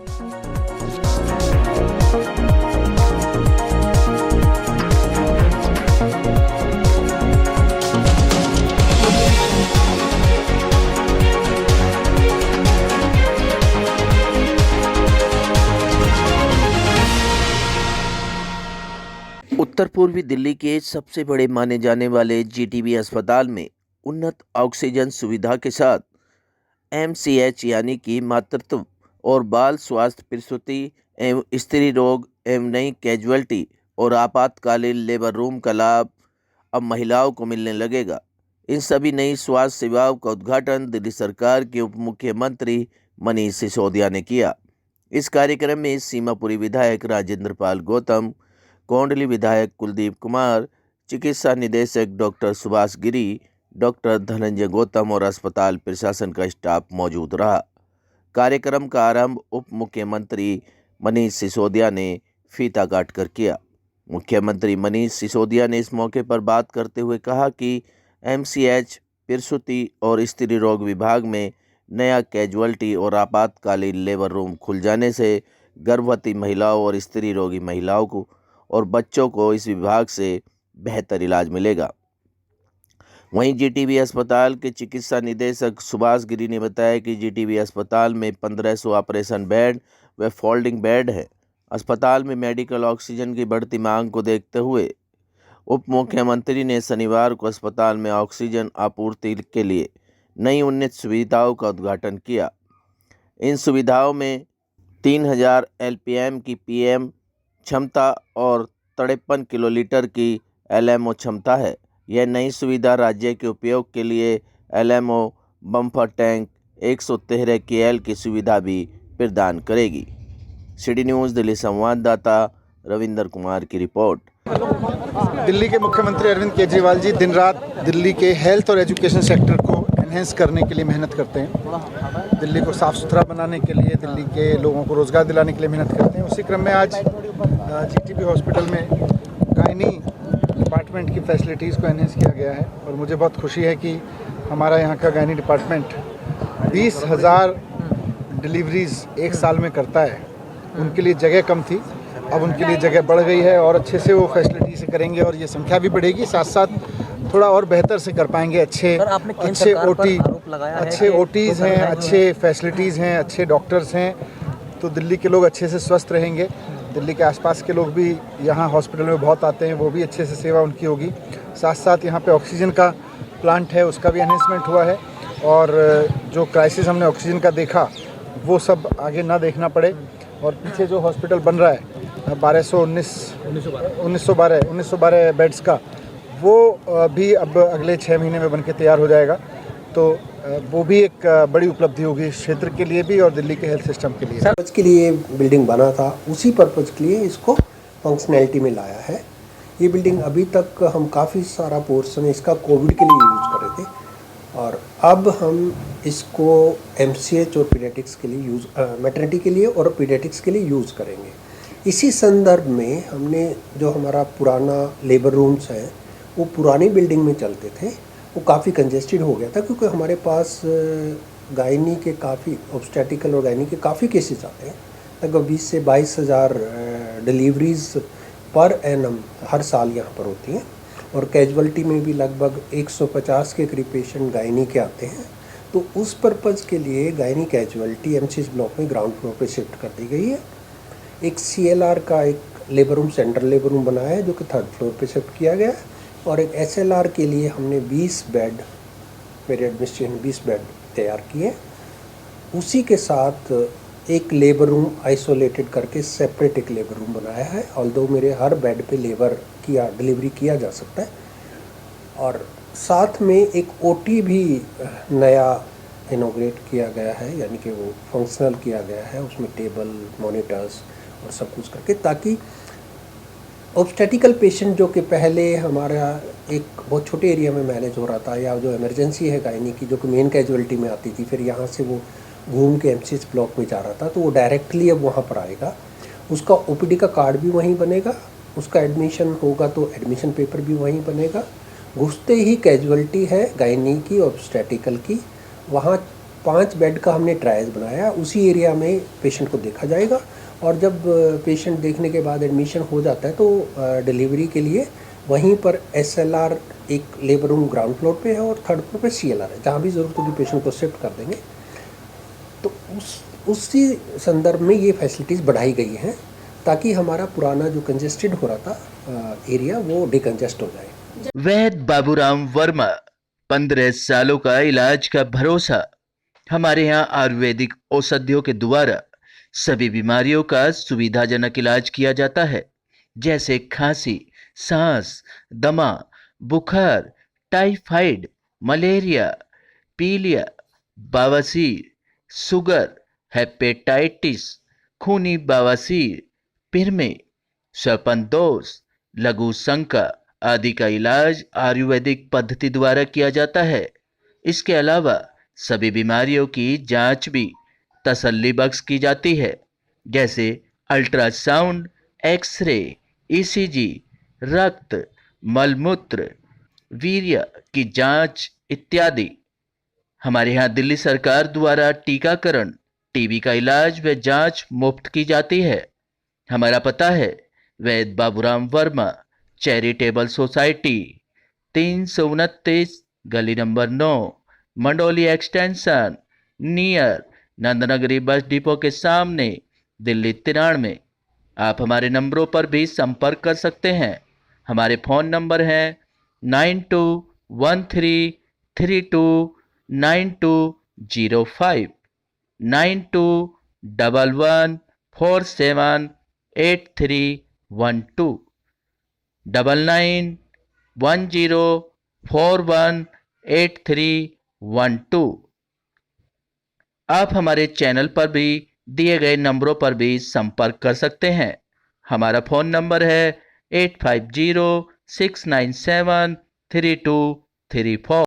उत्तर पूर्वी दिल्ली के सबसे बड़े माने जाने वाले जीटीबी अस्पताल में उन्नत ऑक्सीजन सुविधा के साथ एमसीएच यानी कि मातृत्व और बाल स्वास्थ्य, प्रसूति एवं स्त्री रोग एवं नई कैजुअल्टी और आपातकालीन लेबर रूम का लाभ अब महिलाओं को मिलने लगेगा। इन सभी नई स्वास्थ्य सेवाओं का उद्घाटन दिल्ली सरकार के उप मुख्यमंत्री मनीष सिसोदिया ने किया। इस कार्यक्रम में सीमापुरी विधायक राजेंद्र पाल गौतम, कोंडली विधायक कुलदीप कुमार, चिकित्सा निदेशक डॉक्टर सुभाष गिरी, डॉक्टर धनंजय गौतम और अस्पताल प्रशासन का स्टाफ मौजूद रहा। कार्यक्रम का आरंभ उप मुख्यमंत्री मनीष सिसोदिया ने फीता काटकर किया। मुख्यमंत्री मनीष सिसोदिया ने इस मौके पर बात करते हुए कहा कि एमसीएच, प्रसूति और स्त्री रोग विभाग में नया कैजुअल्टी और आपातकालीन लेबर रूम खुल जाने से गर्भवती महिलाओं और स्त्री रोगी महिलाओं को और बच्चों को इस विभाग से बेहतर इलाज मिलेगा। वहीं जीटीबी अस्पताल के चिकित्सा निदेशक सुभाष गिरी ने बताया कि जीटीबी अस्पताल में 1500 ऑपरेशन बेड व फोल्डिंग बेड है। अस्पताल में मेडिकल ऑक्सीजन की बढ़ती मांग को देखते हुए उप मुख्यमंत्री ने शनिवार को अस्पताल में ऑक्सीजन आपूर्ति के लिए नई उन्नत सुविधाओं का उद्घाटन किया। इन सुविधाओं में 3000 एलपीएम की पीएम क्षमता और 53 किलोलीटर की एलएमओ क्षमता है। यह नई सुविधा राज्य के उपयोग के लिए एलएमओ बम्पर टैंक 113 KL की सुविधा भी प्रदान करेगी। सिटी न्यूज़ दिल्ली संवाददाता रविंदर कुमार की रिपोर्ट। दिल्ली के मुख्यमंत्री अरविंद केजरीवाल जी दिन रात दिल्ली के हेल्थ और एजुकेशन सेक्टर को एनहेंस करने के लिए मेहनत करते हैं। दिल्ली को साफ़ सुथरा बनाने के लिए, दिल्ली के लोगों को रोज़गार दिलाने के लिए मेहनत करते हैं। उसी क्रम में आज जीटीबी हॉस्पिटल में गायनी डिपार्टमेंट की फैसिलिटीज़ को एनहेंस किया गया है और मुझे बहुत खुशी है कि हमारा यहाँ का गायनी डिपार्टमेंट 20,000 डिलीवरीज़ एक साल में करता है। उनके लिए जगह कम थी, अब उनके लिए जगह बढ़ गई है और अच्छे से वो फैसिलिटी से करेंगे और ये संख्या भी बढ़ेगी। साथ साथ थोड़ा और बेहतर से कर पाएंगे। अच्छे ओटीज़ हैं, अच्छे फैसिलिटीज़ हैं, अच्छे डॉक्टर्स हैं, तो दिल्ली के लोग अच्छे से स्वस्थ रहेंगे। दिल्ली के आसपास के लोग भी यहाँ हॉस्पिटल में बहुत आते हैं, वो भी अच्छे से सेवा उनकी होगी। साथ साथ यहाँ पे ऑक्सीजन का प्लांट है, उसका भी एनहेंसमेंट हुआ है और जो क्राइसिस हमने ऑक्सीजन का देखा वो सब आगे ना देखना पड़े। और पीछे जो हॉस्पिटल बन रहा है 1912 बेड्स का, वो भी अब अगले 6 महीने में बनके तैयार हो जाएगा। तो वो भी एक बड़ी उपलब्धि होगी इस क्षेत्र के लिए भी और दिल्ली के हेल्थ सिस्टम के लिए। पर्पज़ के लिए बिल्डिंग बना था, उसी पर्पज़ के लिए इसको फंक्शनैलिटी में लाया है। ये बिल्डिंग अभी तक हम काफ़ी सारा पोर्शन इसका कोविड के लिए यूज़ कर रहे थे और अब हम इसको एमसीएच और पीडियाट्रिक्स के लिए मैटरनिटी के लिए और पीडियाट्रिक्स के लिए यूज़ करेंगे। इसी संदर्भ में हमने जो हमारा पुराना लेबर रूम्स हैं वो पुरानी बिल्डिंग में चलते थे, वो काफ़ी कंजेस्टेड हो गया था क्योंकि हमारे पास गायनी के काफ़ी ऑब्स्टेटिकल और गायनी के काफ़ी केसेस आते हैं। लगभग 20 से 22,000 डिलीवरीज पर एनम हर साल यहाँ पर होती हैं और कैजुअल्टी में भी लगभग 150 के करीब पेशेंट गायनी के आते हैं। तो उस पर्पज़ के लिए गायनी कैजुअल्टी एमसीएच ब्लॉक में ग्राउंड फ्लोर पे शिफ्ट कर दी गई है। एक सीएलआर का एक labour room, central labour room बनाया है जो कि 3rd फ्लोर पे शिफ्ट किया गया है और एक एसएलआर के लिए हमने 20 बेड, मेरे एडमिनिस्ट्रेशन 20 बेड तैयार किए। उसी के साथ एक लेबर रूम आइसोलेटेड करके सेपरेट एक लेबर रूम बनाया है। ऑल्दो मेरे हर बेड पे डिलीवरी किया जा सकता है और साथ में एक ओटी भी नया इनोग्रेट किया गया है, यानी कि वो फंक्शनल किया गया है। उसमें टेबल, मॉनिटर्स और सब कुछ करके, ताकि ऑब्स्टेटिकल पेशेंट जो कि पहले हमारा एक बहुत छोटे एरिया में मैनेज हो रहा था, या जो इमरजेंसी है गायनी की जो कि मेन कैजुअलिटी में आती थी, फिर यहाँ से वो घूम के एमसीएच ब्लॉक में जा रहा था, तो वो डायरेक्टली अब वहाँ पर आएगा। उसका ओपीडी का कार्ड भी वहीं बनेगा, उसका एडमिशन होगा तो एडमिशन पेपर भी वहीं बनेगा। घुसते ही कैजुअलिटी है गायनी की, ऑब्स्टेटिकल की, वहाँ 5 बेड का हमने ट्रायल्स बनाया। उसी एरिया में पेशेंट को देखा जाएगा और जब पेशेंट देखने के बाद एडमिशन हो जाता है तो डिलीवरी के लिए वहीं पर SLR एक लेबर रूम ग्राउंड फ्लोर पे है और थर्ड फ्लोर पे CLR है, जहाँ भी ज़रूरत होगी पेशेंट को शिफ्ट कर देंगे। तो उसी संदर्भ में ये फैसिलिटीज़ बढ़ाई गई हैं ताकि हमारा पुराना जो कंजेस्टेड हो रहा था एरिया वो डिकंजेस्ट हो जाए। वैद्य बाबूराम वर्मा, 15 सालों का इलाज का भरोसा। हमारे यहाँ आयुर्वेदिक औषधियों के द्वारा सभी बीमारियों का सुविधाजनक इलाज किया जाता है, जैसे खांसी, सांस, दमा, बुखार, टाइफाइड, मलेरिया, पीलिया, बवासीर, शुगर, हेपेटाइटिस, खूनी बवासीर, पिरमे, श्वापनदोष, लघु शंका आदि का इलाज आयुर्वेदिक पद्धति द्वारा किया जाता है। इसके अलावा सभी बीमारियों की जांच भी तसल्ली बख्श की जाती है, जैसे अल्ट्रासाउंड, एक्सरे, ECG, रक्त, मलमूत्र, वीर्य की जांच इत्यादि। हमारे यहाँ दिल्ली सरकार द्वारा टीकाकरण, टीबी का इलाज व जांच मुफ्त की जाती है। हमारा पता है वैद्य बाबूराम वर्मा, चैरिटेबल सोसाइटी, 329 गली number 9, Mandoli extension, near Nand Nagri bus depot के सामने, दिल्ली 93। आप हमारे नंबरों पर भी संपर्क कर सकते हैं। हमारे फ़ोन नंबर हैं 9213329205, 9211478312, 9910418312। आप हमारे चैनल पर भी दिए गए नंबरों पर भी संपर्क कर सकते हैं। हमारा फ़ोन नंबर है 8506973234।